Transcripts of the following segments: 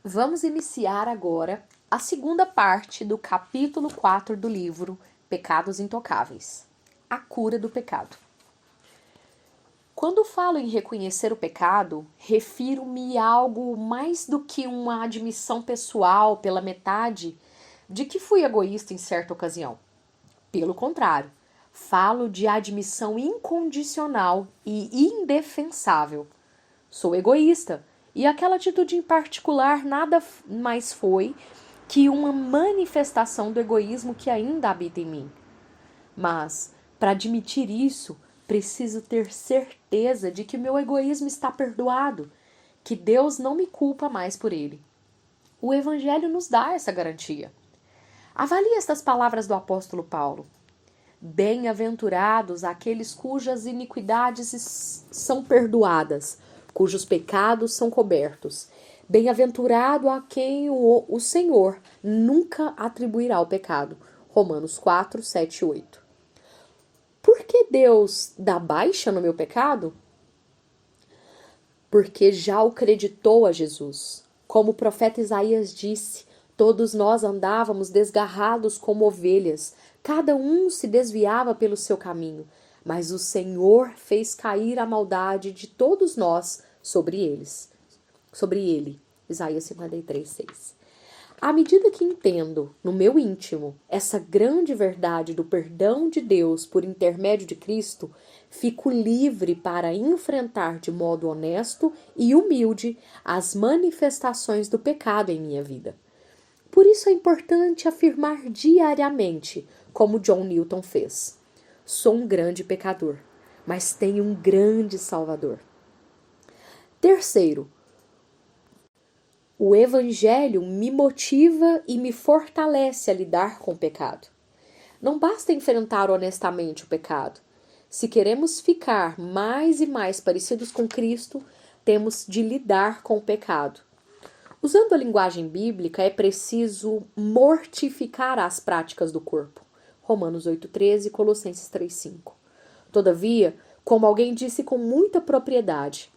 Vamos iniciar agora a segunda parte do capítulo 4 do livro Pecados Intocáveis. A cura do pecado. Quando falo em reconhecer o pecado, refiro-me a algo mais do que uma admissão pessoal pela metade de que fui egoísta em certa ocasião. Pelo contrário, falo de admissão incondicional e indefensável. Sou egoísta, e aquela atitude em particular nada mais foi que uma manifestação do egoísmo que ainda habita em mim. Mas, para admitir isso, preciso ter certeza de que meu egoísmo está perdoado, que Deus não me culpa mais por ele. O Evangelho nos dá essa garantia. Avalie estas palavras do apóstolo Paulo. Bem-aventurados aqueles cujas iniquidades são perdoadas, cujos pecados são cobertos. Bem-aventurado a quem o Senhor nunca atribuirá o pecado. Romanos 4, 7 e 8. Por que Deus dá baixa no meu pecado? Porque já o creditou a Jesus. Como o profeta Isaías disse, todos nós andávamos desgarrados como ovelhas, cada um se desviava pelo seu caminho, mas o Senhor fez cair a maldade de todos nós sobre ele. Isaías 53, 6. À medida que entendo, no meu íntimo, essa grande verdade do perdão de Deus por intermédio de Cristo, fico livre para enfrentar de modo honesto e humilde as manifestações do pecado em minha vida. Por isso é importante afirmar diariamente, como John Newton fez: sou um grande pecador, mas tenho um grande Salvador. Terceiro, o Evangelho me motiva e me fortalece a lidar com o pecado. Não basta enfrentar honestamente o pecado. Se queremos ficar mais e mais parecidos com Cristo, temos de lidar com o pecado. Usando a linguagem bíblica, é preciso mortificar as práticas do corpo. Romanos 8,13 e Colossenses 3,5. Todavia, como alguém disse com muita propriedade,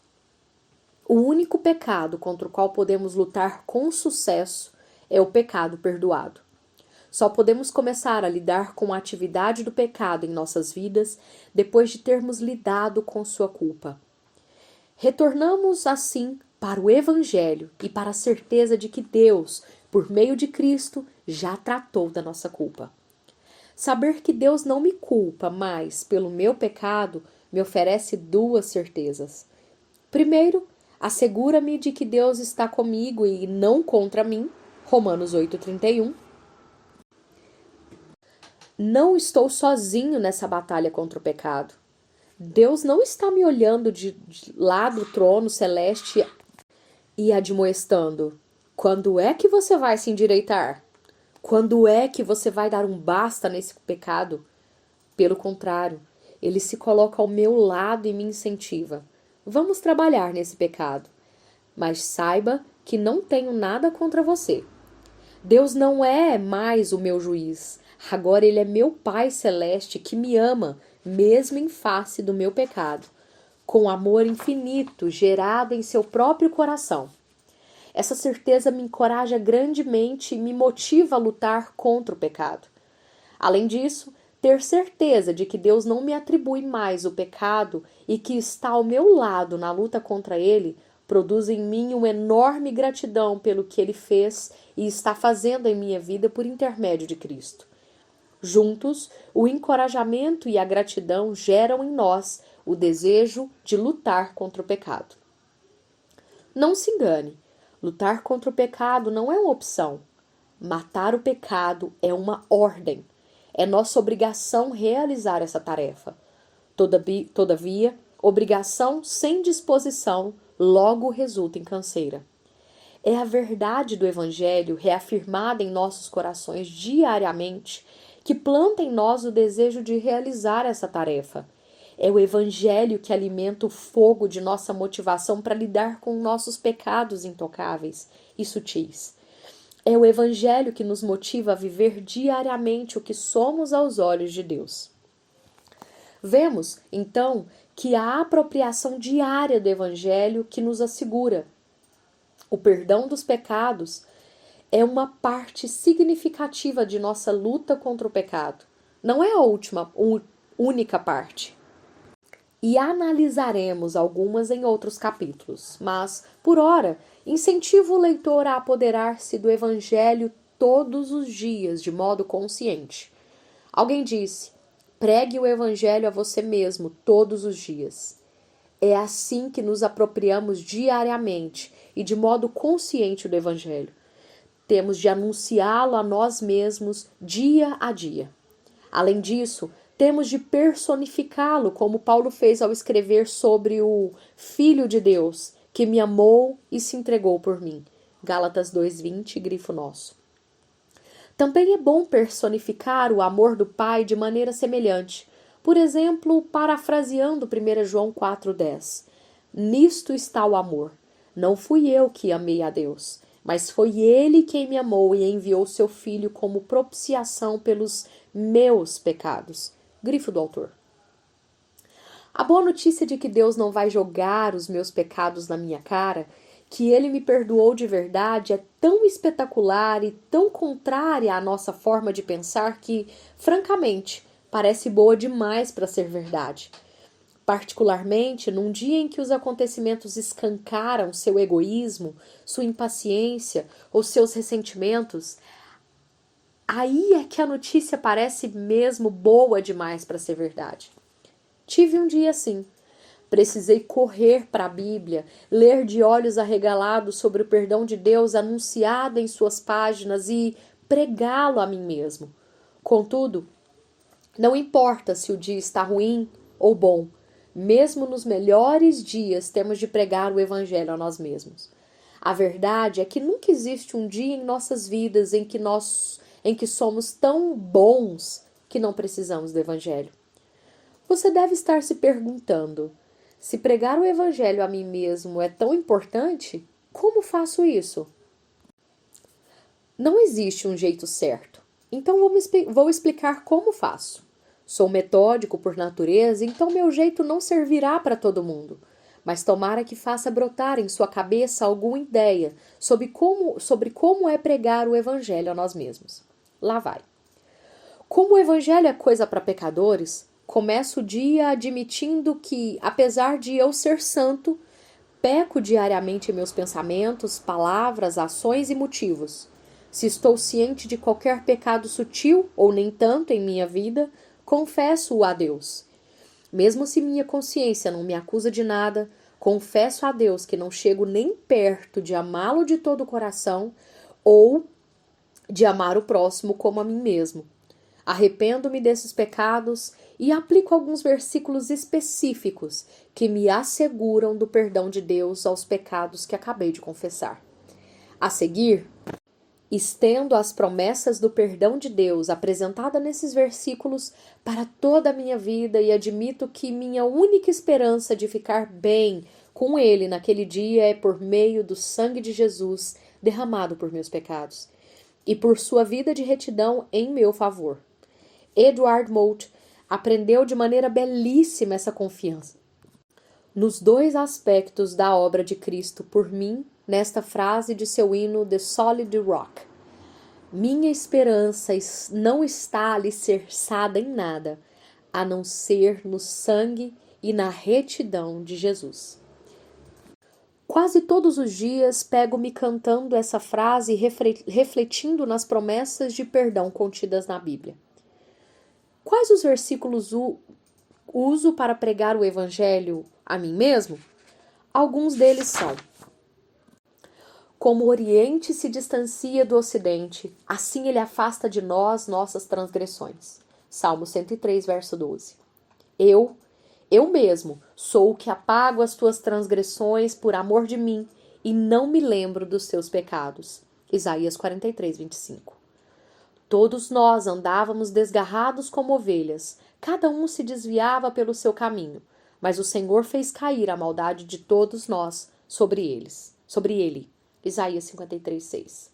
o único pecado contra o qual podemos lutar com sucesso é o pecado perdoado. Só podemos começar a lidar com a atividade do pecado em nossas vidas depois de termos lidado com sua culpa. Retornamos, assim, para o Evangelho e para a certeza de que Deus, por meio de Cristo, já tratou da nossa culpa. Saber que Deus não me culpa mais pelo meu pecado me oferece duas certezas. Primeiro, assegura-me de que Deus está comigo e não contra mim. Romanos 8,31. Não estou sozinho nessa batalha contra o pecado. Deus não está me olhando de lá do trono celeste e admoestando: quando é que você vai se endireitar? Quando é que você vai dar um basta nesse pecado? Pelo contrário, ele se coloca ao meu lado e me incentiva: vamos trabalhar nesse pecado. Mas saiba que não tenho nada contra você. Deus não é mais o meu juiz. Agora ele é meu Pai Celeste que me ama, mesmo em face do meu pecado, com amor infinito gerado em seu próprio coração. Essa certeza me encoraja grandemente e me motiva a lutar contra o pecado. Além disso, ter certeza de que Deus não me atribui mais o pecado e que está ao meu lado na luta contra ele, produz em mim uma enorme gratidão pelo que ele fez e está fazendo em minha vida por intermédio de Cristo. Juntos, o encorajamento e a gratidão geram em nós o desejo de lutar contra o pecado. Não se engane, lutar contra o pecado não é uma opção. Matar o pecado é uma ordem. É nossa obrigação realizar essa tarefa. Todavia, obrigação sem disposição logo resulta em canseira. É a verdade do Evangelho reafirmada em nossos corações diariamente que planta em nós o desejo de realizar essa tarefa. É o Evangelho que alimenta o fogo de nossa motivação para lidar com nossos pecados intocáveis e sutis. É o Evangelho que nos motiva a viver diariamente o que somos aos olhos de Deus. Vemos, então, que a apropriação diária do Evangelho que nos assegura O perdão dos pecados é uma parte significativa de nossa luta contra o pecado. Não é a única parte. E analisaremos algumas em outros capítulos, mas, por ora, incentivo o leitor a apoderar-se do Evangelho todos os dias, de modo consciente. Alguém disse: pregue o Evangelho a você mesmo todos os dias. É assim que nos apropriamos diariamente e de modo consciente do Evangelho. Temos de anunciá-lo a nós mesmos dia a dia. Além disso, temos de personificá-lo, como Paulo fez ao escrever sobre o Filho de Deus, que me amou e se entregou por mim. Gálatas 2:20, grifo nosso. Também é bom personificar o amor do Pai de maneira semelhante. Por exemplo, parafraseando 1 João 4:10. Nisto está o amor. Não fui eu que amei a Deus, mas foi Ele quem me amou e enviou seu Filho como propiciação pelos meus pecados. Grifo do autor. A boa notícia de que Deus não vai jogar os meus pecados na minha cara, que Ele me perdoou de verdade, é tão espetacular e tão contrária à nossa forma de pensar que, francamente, parece boa demais para ser verdade. Particularmente num dia em que os acontecimentos escancaram seu egoísmo, sua impaciência ou seus ressentimentos, aí é que a notícia parece mesmo boa demais para ser verdade. Tive um dia assim. Precisei correr para a Bíblia, ler de olhos arregalados sobre o perdão de Deus anunciado em suas páginas e pregá-lo a mim mesmo. Contudo, não importa se o dia está ruim ou bom, mesmo nos melhores dias temos de pregar o Evangelho a nós mesmos. A verdade é que nunca existe um dia em nossas vidas em que somos tão bons que não precisamos do Evangelho. Você deve estar se perguntando: se pregar o Evangelho a mim mesmo é tão importante, como faço isso? Não existe um jeito certo, então vou explicar como faço. Sou metódico por natureza, então meu jeito não servirá para todo mundo, mas tomara que faça brotar em sua cabeça alguma ideia sobre como é pregar o Evangelho a nós mesmos. Lá vai. Como o Evangelho é coisa para pecadores, começo o dia admitindo que, apesar de eu ser santo, peco diariamente em meus pensamentos, palavras, ações e motivos. Se estou ciente de qualquer pecado sutil ou nem tanto em minha vida, confesso-o a Deus. Mesmo se minha consciência não me acusa de nada, confesso a Deus que não chego nem perto de amá-lo de todo o coração ou de amar o próximo como a mim mesmo. Arrependo-me desses pecados e aplico alguns versículos específicos que me asseguram do perdão de Deus aos pecados que acabei de confessar. A seguir, estendo as promessas do perdão de Deus apresentada nesses versículos para toda a minha vida e admito que minha única esperança de ficar bem com Ele naquele dia é por meio do sangue de Jesus derramado por meus pecados e por sua vida de retidão em meu favor. Edward Mote aprendeu de maneira belíssima essa confiança nos dois aspectos da obra de Cristo por mim, nesta frase de seu hino The Solid Rock. Minha esperança não está alicerçada em nada, a não ser no sangue e na retidão de Jesus. Quase todos os dias pego-me cantando essa frase e refletindo nas promessas de perdão contidas na Bíblia. Quais os versículos uso para pregar o Evangelho a mim mesmo? Alguns deles são: como o Oriente se distancia do Ocidente, assim ele afasta de nós nossas transgressões. Salmo 103, verso 12. Eu mesmo, sou o que apago as tuas transgressões por amor de mim e não me lembro dos teus pecados. Isaías 43, 25. Todos nós andávamos desgarrados como ovelhas, cada um se desviava pelo seu caminho, mas o Senhor fez cair a maldade de todos nós sobre ele. Isaías 53, 6.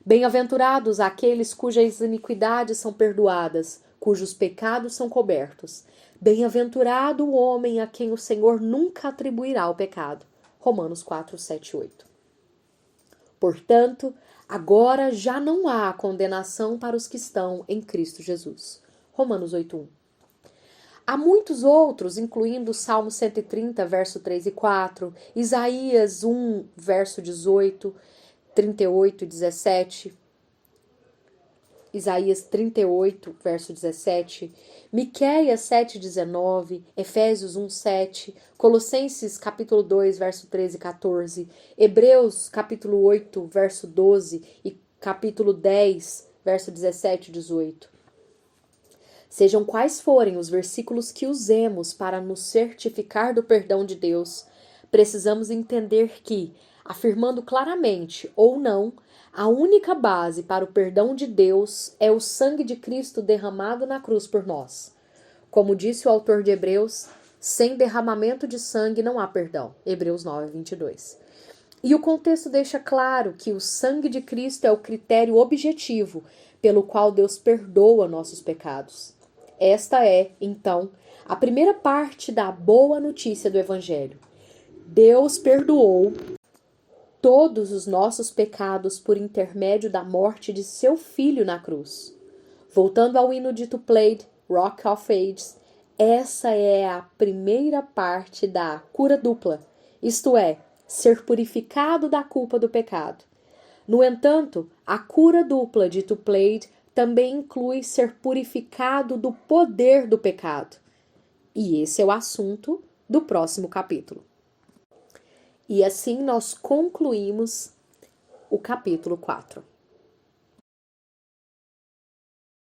Bem-aventurados aqueles cujas iniquidades são perdoadas, cujos pecados são cobertos. Bem-aventurado o homem a quem o Senhor nunca atribuirá o pecado. Romanos 4, 7, 8. Portanto, agora já não há condenação para os que estão em Cristo Jesus. Romanos 8:1. Há muitos outros, incluindo o Salmo 130, verso 3 e 4, Isaías 1, verso 18, 38 e 17, Isaías 38, verso 17, Miqueias 7, 19, Efésios 1, 7, Colossenses capítulo 2, verso 13 e 14, Hebreus capítulo 8, verso 12 e capítulo 10, verso 17 e 18. Sejam quais forem os versículos que usemos para nos certificar do perdão de Deus, precisamos entender que, afirmando claramente ou não, a única base para o perdão de Deus é o sangue de Cristo derramado na cruz por nós. Como disse o autor de Hebreus, sem derramamento de sangue não há perdão. Hebreus 9, 22. E o contexto deixa claro que o sangue de Cristo é o critério objetivo pelo qual Deus perdoa nossos pecados. Esta é, então, a primeira parte da boa notícia do Evangelho. Deus perdoou todos os nossos pecados por intermédio da morte de seu Filho na cruz. Voltando ao hino de To Played, Rock of Ages, essa é a primeira parte da cura dupla, isto é, ser purificado da culpa do pecado. No entanto, a cura dupla de To Played também inclui ser purificado do poder do pecado. E esse é o assunto do próximo capítulo. E assim nós concluímos o capítulo 4.